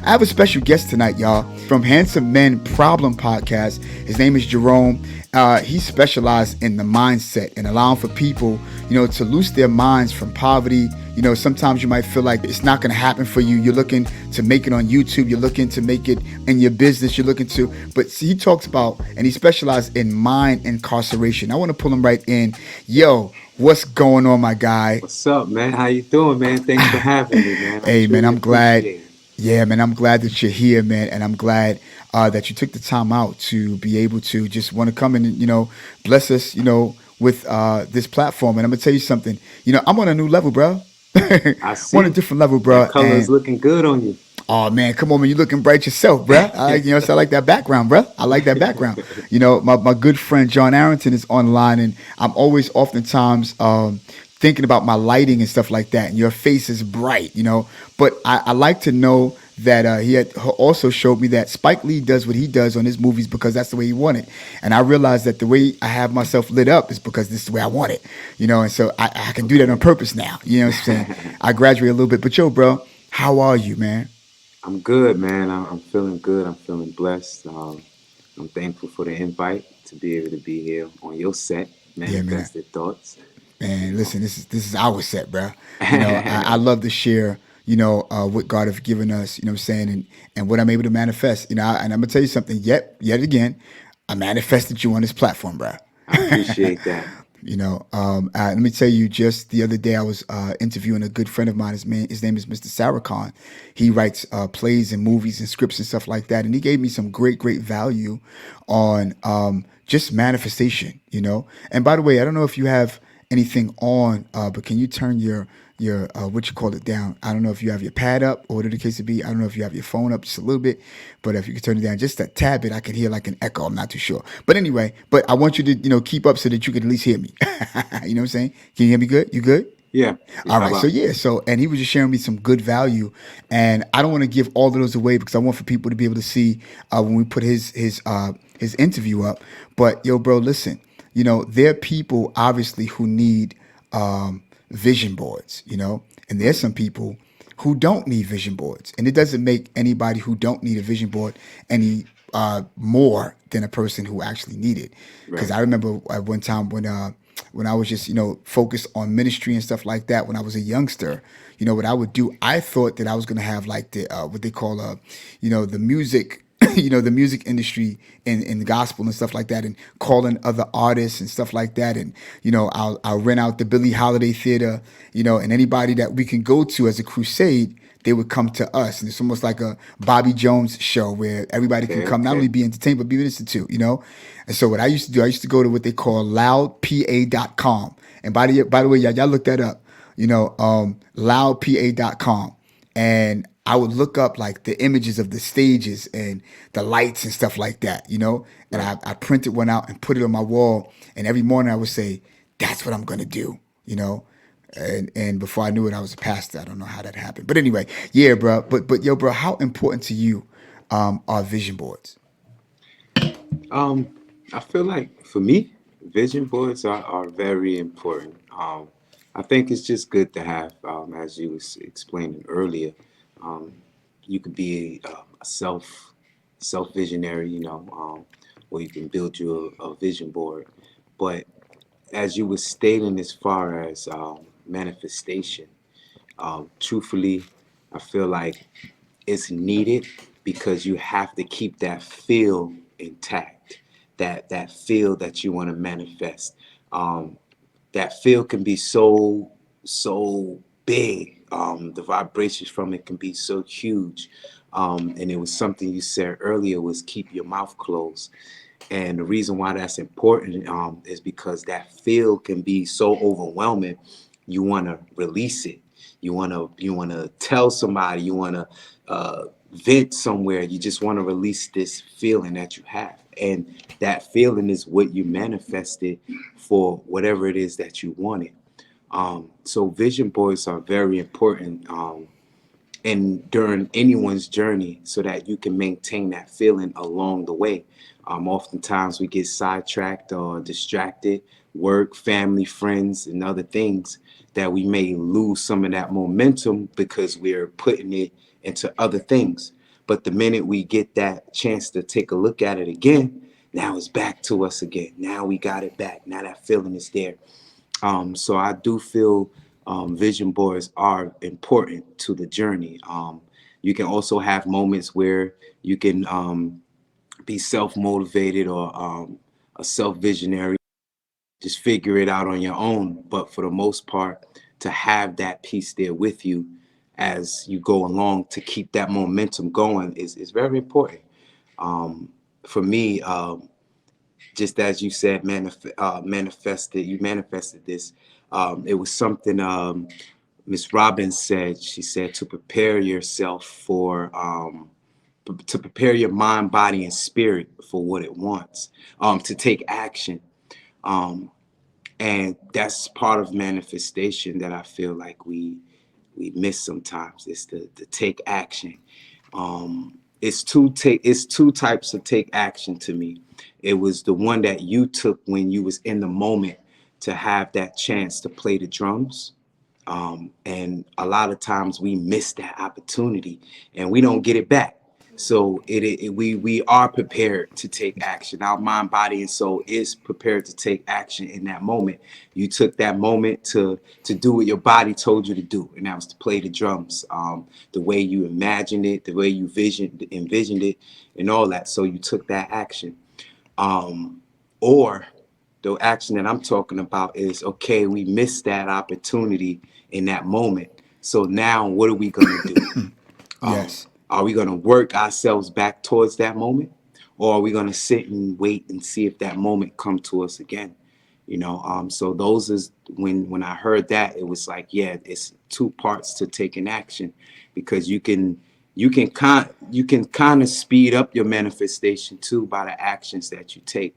I have a special guest tonight, y'all, from Handsome Men Problem Podcast. His name is Jerome. He specialized in the mindset and allowing for people, to loose their minds from poverty. Sometimes you might feel like it's not going to happen for you. You're looking to make it on YouTube. You're looking to make it in your business. You're looking to, but see, he talks about, and he specialized in mind incarceration. I want to pull him right in. Yo, what's going on, my guy? What's up, man? How you doing, man? Thanks for having me, man. I Hey, man, truly I'm glad. appreciate it. Yeah, man, I'm glad that you're here, man, and I'm glad that you took the time out to be able to just want to come and bless us, with this platform. And I'm gonna tell you something. I'm on a new level, bro. I'm I on a see. different level, That bro. color is And looking good on you. oh man, come on, man, you looking bright yourself, bro. So I like that background, bro. I like that background. My good friend John Arrington is online, and I'm always oftentimes thinking about my lighting and stuff like that. And your face is bright, But I like to know that he had also showed me that Spike Lee does what he does on his movies because that's the way he wanted. And I realized that the way I have myself lit up is because this is the way I want it, And so I can do that on purpose now. You know what I'm saying? I graduate a little bit. But yo, bro, how are you, man? I'm good, man. I'm feeling good. I'm feeling blessed. I'm thankful for the invite to be able to be here on your set, Yeah, man. Manifested Thoughts. Man, You listen, this is our set, bro. I know. love to share, what God have given us, what I'm saying, and what I'm able to manifest, and I'm gonna tell you something. Yet again, I manifested you on this platform, bro. I appreciate that. Let me tell you, just the other day, I was interviewing a good friend of mine. His name is Mr. Sarakhan. He writes plays and movies and scripts and stuff like that. And he gave me some great value on just manifestation, And by the way, I don't know if you have anything on, but can you turn your what you call it down? I don't know if you have your pad up or whatever the case would be. I don't know if you have your phone up just a little bit, but if you could turn it down just a tad bit, I could hear like an echo. I'm not too sure, but anyway, but I want you to keep up so that you can at least hear me. You know what I'm saying? Can you hear me good? You good? Yeah. All How right, so about? yeah, and he was just sharing me some good value, and I don't want to give all of those away because I want for people to be able to see when we put his interview up. But yo, bro, listen, there are people obviously who need vision boards, and there's Right. some people who don't need vision boards, and it doesn't make anybody who don't need a vision board any more than a person who actually need it. Because Right. I remember at one time when I was just focused on ministry and stuff like that when I was a youngster. What I would do, I thought that I was gonna have like the what they call the music the music industry in gospel and stuff like that, and calling other artists and stuff like that. And I'll rent out the Billie Holiday Theater, and anybody that we can go to as a crusade, they would come to us. And it's almost like a Bobby Jones show where everybody can Okay. come, not only Okay. be entertained but be ministered to. And so what I used to do, I used to go to what they call loudpa.com. And by the way, y'all look that up, loudpa.com. And I would look up like the images of the stages and the lights and stuff like that. And Right. I printed one out and put it on my wall. And every morning I would say, that's what I'm gonna do. And before I knew it, I was a pastor. I don't know how that happened, but anyway, yeah, bro. But yo, bro, how important to you are vision boards? Um, I feel like for me, vision boards are very important. I think it's just good to have, as you was explaining earlier, um, you could be a self visionary, or you can build you a vision board. But as you were stating, as far as manifestation, truthfully, I feel like it's needed because you have to keep that feel intact, that feel that you want to manifest. Um, that feel can be so big. The vibrations from it can be so huge. And it was something you said earlier was keep your mouth closed. And the reason why that's important is because that feel can be so overwhelming. You want to release it. You want to tell somebody. You want to vent somewhere. You just want to release this feeling that you have, and that feeling is what you manifested for whatever it is that you wanted. So vision boards are very important. And during anyone's journey so that you can maintain that feeling along the way. Oftentimes we get sidetracked or distracted, work, family, friends, and other things that we may lose some of that momentum because we're putting it into other things. But the minute we get that chance to take a look at it again, now it's back to us again. Now we got it back. Now that feeling is there. So I do feel vision boards are important to the journey. You can also have moments where you can be self motivated or a self visionary, just figure it out on your own. But for the most part, to have that piece there with you as you go along to keep that momentum going is very important. For me, just as you said, manifested, you manifested this. It was something Miss Robbins said. She said to prepare yourself for, to prepare your mind, body, and spirit for what it wants, to take action. Um, and that's part of manifestation that I feel like we miss sometimes. It's the take action. It's two types of take action to me. It was the one that you took when you was in the moment to have that chance to play the drums. And a lot of times we miss that opportunity and we don't get it back. So we are prepared to take action. Our mind, body, and soul is prepared to take action in that moment. You took that moment to do what your body told you to do, and that was to play the drums, the way you imagined it, the way you envisioned it, and all that. So you took that action. Or the action that I'm talking about is, okay, we missed that opportunity in that moment. So now what are we going to do? Yes. Are we going to work ourselves back towards that moment? Or are we going to sit and wait and see if that moment come to us again? So those is when I heard that, it was like, yeah, it's two parts to taking action, because you can kind of speed up your manifestation too by the actions that you take.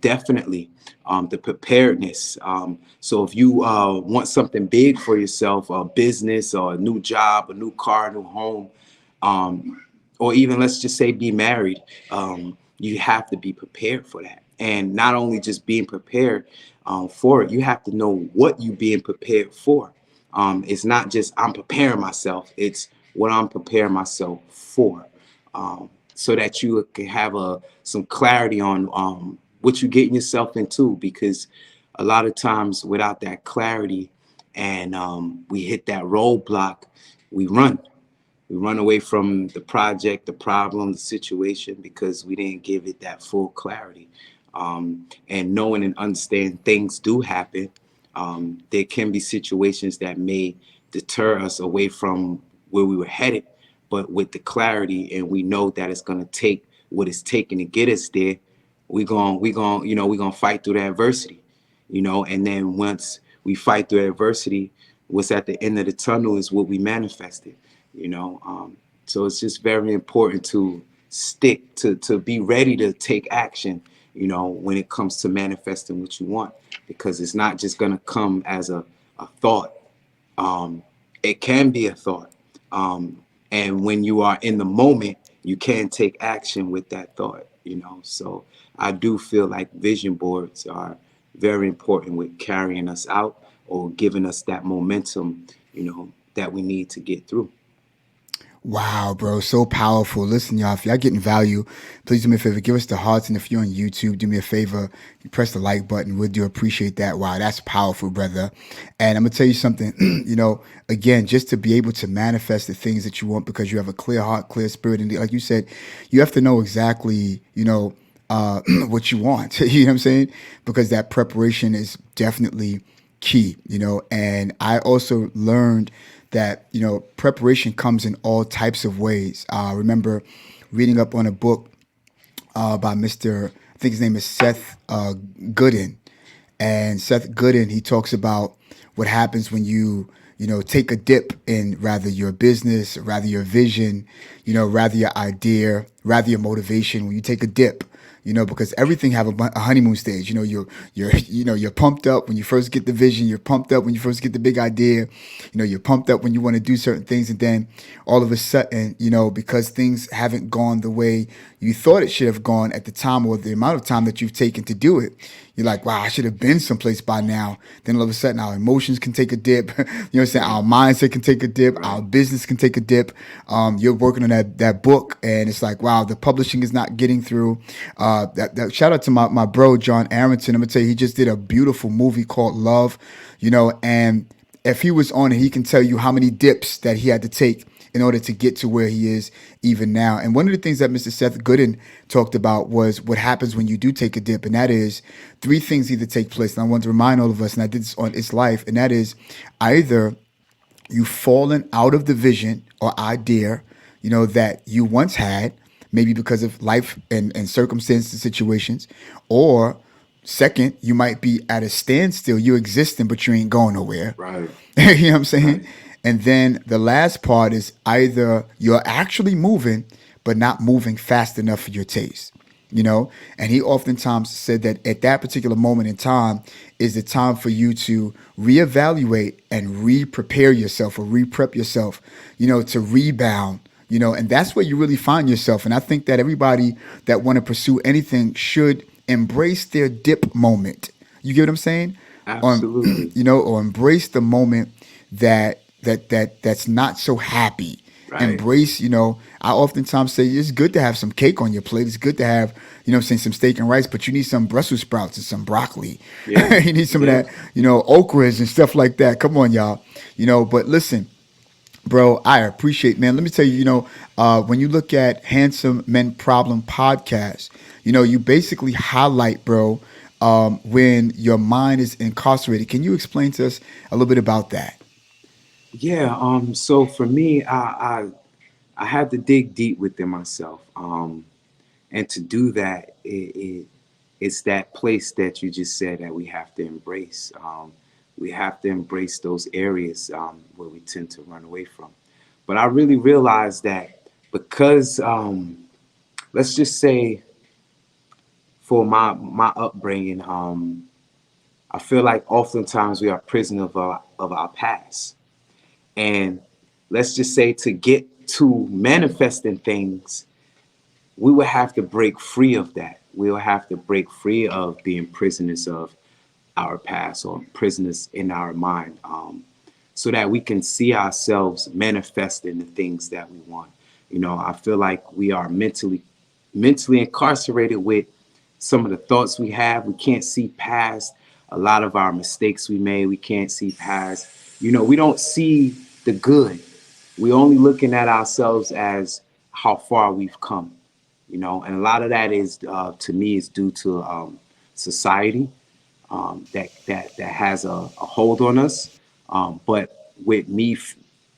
Definitely, the preparedness. So if you want something big for yourself, a business or a new job, a new car, a new home, or even let's just say be married, you have to be prepared for that. And not only just being prepared for it, you have to know what you're being prepared for. It's not just I'm preparing myself, it's what I'm preparing myself for, so that you can have some clarity on what you're getting yourself into. Because a lot of times without that clarity, and we hit that roadblock, we run. We run away from the project, the problem, the situation, because we didn't give it that full clarity. And knowing and understanding things do happen. There can be situations that may deter us away from where we were headed, but with the clarity, and we know that it's going to take what it's taking to get us there, we're going to fight through the adversity, and then once we fight through adversity, what's at the end of the tunnel is what we manifested, you know. So it's just very important to stick to be ready to take action, when it comes to manifesting what you want, because it's not just going to come as a thought. It can be a thought. And when you are in the moment, you can take action with that thought. So I do feel like vision boards are very important with carrying us out or giving us that momentum, that we need to get through. Wow, bro, so powerful. Listen, y'all, if y'all getting value, please do me a favor, give us the hearts, and if you're on YouTube, do me a favor, you press the like button. We do appreciate that. Wow, that's powerful, brother. And I'm gonna tell you something. Again, just to be able to manifest the things that you want, because you have a clear heart, clear spirit, and like you said, you have to know exactly, what you want. You know what I'm saying? Because that preparation is definitely key. And I also learned that preparation comes in all types of ways. I remember reading up on a book by Mr. I think his name is Seth Godin, and Seth Godin, he talks about what happens when you take a dip in rather your business, rather your vision, rather your idea, rather your motivation. When you take a dip, because everything have a honeymoon stage. You're pumped up when you first get the vision. You're pumped up when you first get the big idea. You're pumped up when you want to do certain things, and then all of a sudden, because things haven't gone the way you thought it should have gone at the time, or the amount of time that you've taken to do it, you're like, wow, I should have been someplace by now. Then all of a sudden, our emotions can take a dip. You know what I'm what I'm saying? Our Right. mindset can take a dip. Our Right. business can take a dip. You're working on that book, and it's like, wow, the publishing is not getting through. That shout out to my bro John Arrington. I'm gonna tell you, he just did a beautiful movie called Love. And if he was on it, he can tell you how many dips that he had to take in order to get to where he is even now. And one of the things that Mr. Seth Godin talked about was what happens when you do take a dip, and that is three things either take place. And I want to remind all of us, and I did this on It's Life, and that is either you've fallen out of the vision or idea, that you once had, maybe because of life and circumstances and situations, or second, you might be at a standstill. You're existing, but you ain't going nowhere. Right. You know what I'm saying? Right. And then the last part is either you're actually moving, but not moving fast enough for your taste. And he oftentimes said that at that particular moment in time is the time for you to reevaluate and re-prepare yourself or re-prep yourself, to rebound, and that's where you really find yourself. And I think that everybody that want to pursue anything should embrace their dip moment. You get what I'm saying? Or Absolutely. or embrace the moment that's not so happy. Right. Embrace, I oftentimes say it's good to have some cake on your plate. It's good to have, saying some steak and rice, but you need some Brussels sprouts and some broccoli. Yeah. You need some of Yeah. that, okras and stuff like that. Come on, y'all. But listen, bro, I appreciate, man. Let me tell you, when you look at Handsome Men Problem podcast, you basically highlight, bro, when your mind is incarcerated. Can you explain to us a little bit about that? Yeah. So for me, I had to dig deep within myself. And to do that, it's that place that you just said that we have to embrace. We have to embrace those areas where we tend to run away from. But I really realized that because, let's just say, for my upbringing, I feel like oftentimes we are prisoners of our past. And let's just say to get to manifesting things, we will have to break free of that. We will have to break free of being prisoners of our past or prisoners in our mind, so that we can see ourselves manifesting the things that we want. I feel like we are mentally incarcerated with some of the thoughts we have. We can't see past a lot of our mistakes we made. We can't see past, we don't see the good. We're only looking at ourselves as how far we've come, and a lot of that is, to me, is due to society, that has a hold on us. But with me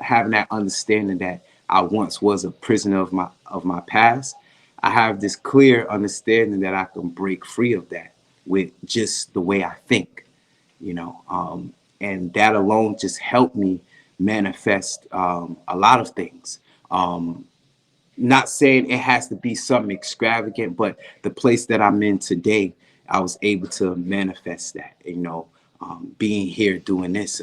having that understanding that I once was a prisoner of my past, I have this clear understanding that I can break free of that with just the way I think, and that alone just helped me manifest a lot of things. Not saying it has to be something extravagant, but the place that I'm in today, I was able to manifest that, being here doing this,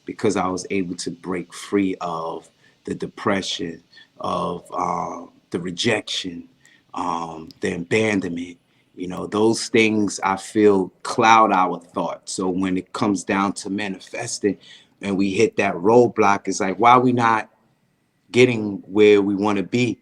because I was able to break free of the depression, of the rejection, the abandonment. Those things I feel cloud our thought. So when it comes down to manifesting and we hit that roadblock, it's like, why are we not getting where we want to be?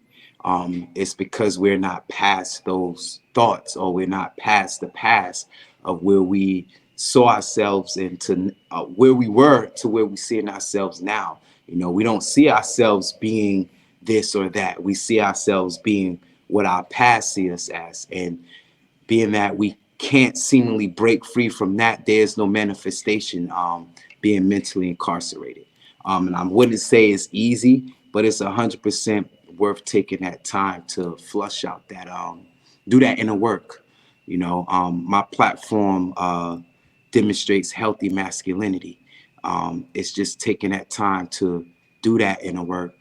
It's because we're not past those thoughts, or we're not past the past of where we saw ourselves into, where we were to where we see ourselves now. We don't see ourselves being this or that. We see ourselves being what our past see us as. And being that we can't seemingly break free from that, there's no manifestation, being mentally incarcerated. And I wouldn't say it's easy, but it's 100% worth taking that time to flush out that, do that inner work. My platform demonstrates healthy masculinity. It's just taking that time to do that inner work,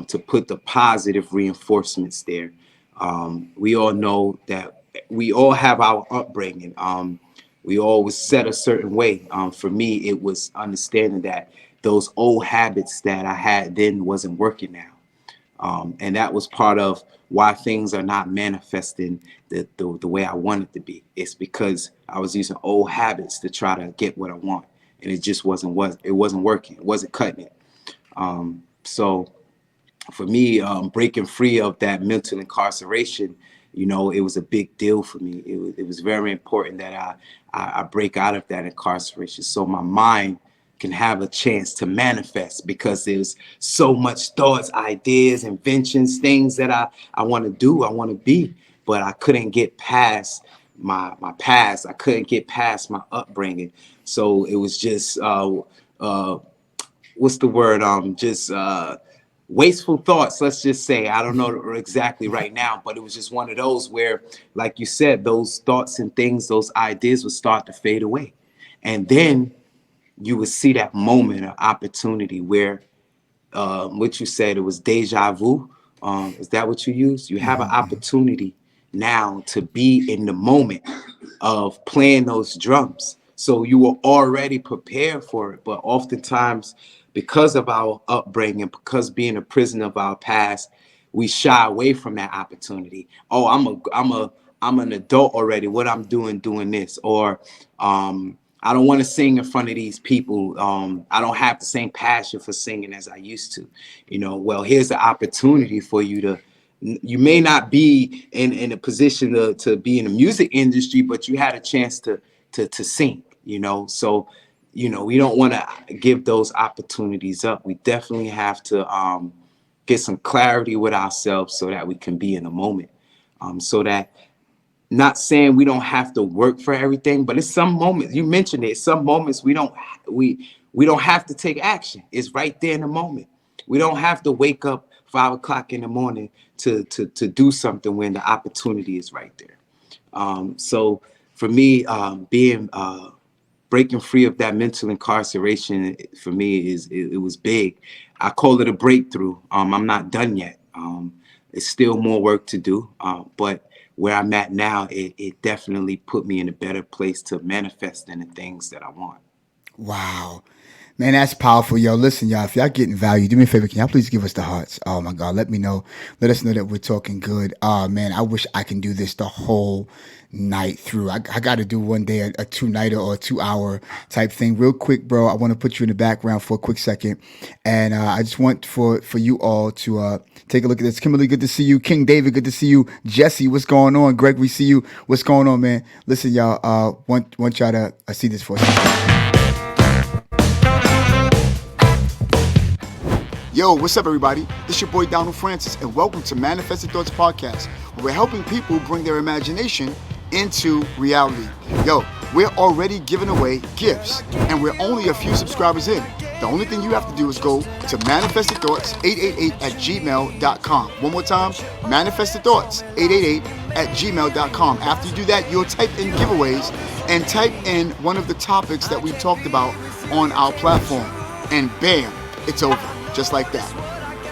to put the positive reinforcements there. We all know that we all have our upbringing. We all was set a certain way. For me, it was understanding that those old habits that I had then wasn't working now. And that was part of why things are not manifesting the way I wanted to be. It's because I was using old habits to try to get what I want. and it just wasn't working. It wasn't cutting it. So for me, breaking free of that mental incarceration, it was a big deal for me. It was very important that I break out of that incarceration so my mind can have a chance to manifest, because there's so much thoughts, ideas, inventions, things that I want to do, I want to be, but I couldn't get past my past. I couldn't get past my upbringing. So it was just uh, what's the word? Just wasteful thoughts. Let's just say, I don't know exactly right now, but it was just one of those where, like you said, those thoughts and things, those ideas would start to fade away, and then you would see that moment of opportunity where, what you said, it was deja vu. Is that what you used? You have an opportunity now to be in the moment of playing those drums. So you were already prepared for it. But oftentimes, because of our upbringing, because being a prisoner of our past, we shy away from that opportunity. Oh, I'm an adult already. What I'm doing this, or I don't want to sing in front of these people. I don't have the same passion for singing as I used to. Well, here's the opportunity for you to. You may not be in a position to be in the music industry, but you had a chance to sing. So we don't want to give those opportunities up. We definitely have to get some clarity with ourselves so that we can be in the moment. So that, not saying we don't have to work for everything, but it's some moments, you mentioned it, some moments we don't have to take action. It's right there in the moment. We don't have to wake up 5 o'clock in the morning to do something when the opportunity is right there. So for me, being breaking free of that mental incarceration, for me, it was big. I call it a breakthrough. I'm not done yet. It's still more work to do, but where I'm at now, it definitely put me in a better place to manifest in the things that I want. Wow. Man, that's powerful, yo. Listen, y'all, if y'all getting value, do me a favor. Can y'all please give us the hearts? Oh my God, let me know. Let us know that we're talking good. Man, I wish I can do this the whole night through. I got to do one day a 2-nighter or a 2 hour type thing. Real quick, bro. I want to put you in the background for a quick second, and I just want for you all to take a look at this. Kimberly, good to see you. King David, good to see you. Jesse, what's going on? Greg, we see you. What's going on, man? Listen, y'all. Want y'all to see this for a second. Yo, what's up, everybody? This your boy Donald Francis, and welcome to Manifested Thoughts Podcast, where we're helping people bring their imagination into reality. Yo, we're already giving away gifts, and we're only a few subscribers in. The only thing you have to do is go to manifestedthoughts888@gmail.com. One more time, manifestedthoughts888@gmail.com. After you do that, you'll type in giveaways and type in one of the topics that we talked about on our platform, and bam, it's over. Just like that.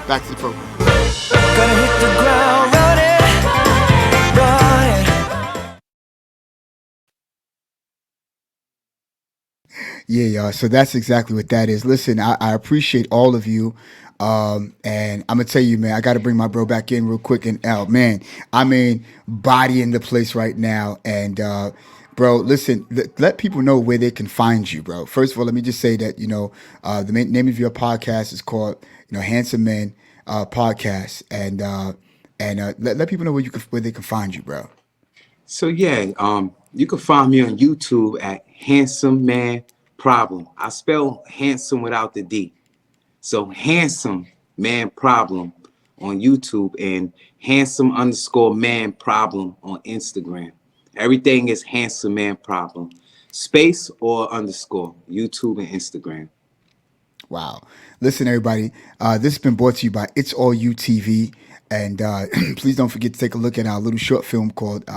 Back to the program. Gonna hit the ground running. Yeah, y'all. So that's exactly what that is. Listen, I appreciate all of you. And I'm gonna tell you, man, I gotta bring my bro back in real quick. And man, I mean, body in the place right now. And bro, listen, let people know where they can find you, bro. First of all, let me just say that the name of your podcast is called Handsome Men Podcast, and let people know where they can find you, bro. So yeah, you can find me on YouTube at Handsome Man Problem. I spell handsome without the D. So Handsome Man Problem on YouTube, and handsome_man problem on Instagram. Everything is Handsome Man Problem. Space or underscore, YouTube and Instagram. Wow. Listen, everybody, this has been brought to you by It's All You TV. And please don't forget to take a look at our little short film called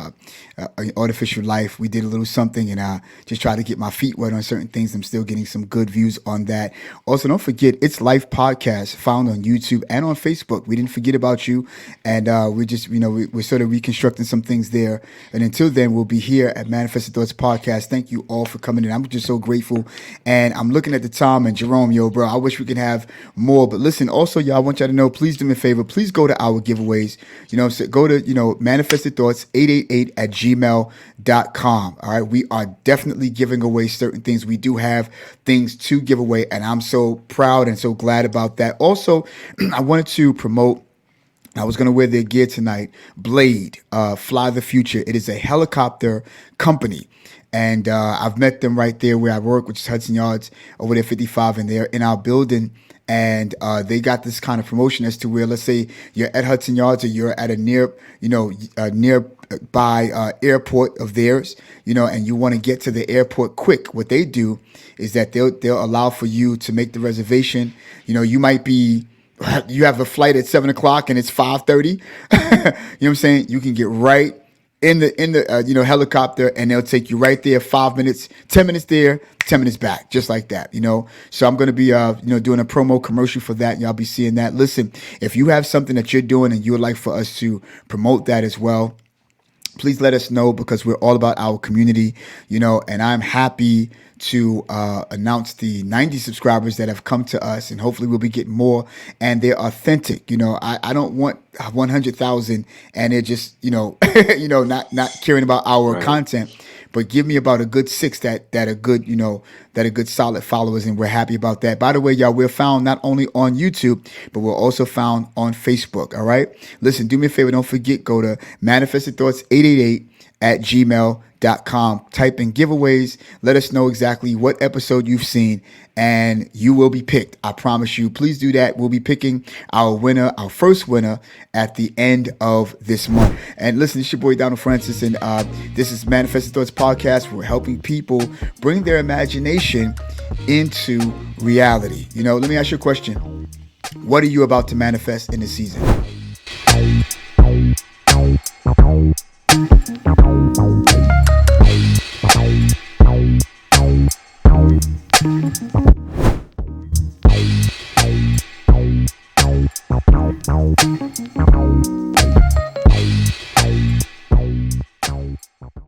Artificial Life. We did a little something, and just try to get my feet wet on certain things. I'm still getting some good views on that. Also, don't forget It's Life Podcast, found on YouTube and on Facebook. We didn't forget about you. And we're just, we're sort of reconstructing some things there. And until then, we'll be here at Manifested Thoughts Podcast. Thank you all for coming in. I'm just so grateful. And I'm looking at the time, and Jerome, yo, bro, I wish we could have more. But listen, also, y'all, I want y'all to know, please do me a favor. Please go to our giveaways. So go to, manifested thoughts 888 at gmail.com. All right. We are definitely giving away certain things. We do have things to give away, and I'm so proud and so glad about that. Also, I wanted to promote. I was gonna wear their gear tonight. Blade, Fly the Future. It is a helicopter company, and I've met them right there where I work, which is Hudson Yards over there, 55, and they're in our building. And they got this kind of promotion as to where, let's say you're at Hudson Yards or you're at a nearby airport of theirs, and you want to get to the airport quick. What they do is that they'll allow for you to make the reservation. You might be you have a flight at 7 o'clock and it's 5:30. You know what I'm saying? You can get right in the helicopter, and they'll take you right there. 5 minutes, 10 minutes there, 10 minutes back, just like that. So I'm gonna be doing a promo commercial for that. Y'all be seeing that. Listen, if you have something that you're doing and you would like for us to promote that as well, please let us know, because we're all about our community, and I'm happy to announce the 90 subscribers that have come to us, and hopefully we'll be getting more, and they're authentic. I don't want 100,000 and they're just, not caring about our Right. content. But give me about a good six that are good, that are good solid followers, and we're happy about that. By the way, y'all, we're found not only on YouTube, but we're also found on Facebook. All right. Listen, do me a favor, don't forget, go to Manifested Thoughts 888 at gmail.com. Type in giveaways. Let us know exactly what episode you've seen, and you will be picked. I promise you. Please do that. We'll be picking our winner, our first winner, at the end of this month. And listen, it's your boy Donald Francis, and this is Manifested Thoughts Podcast. We're helping people bring their imagination into reality. Let me ask you a question. What are you about to manifest in this season?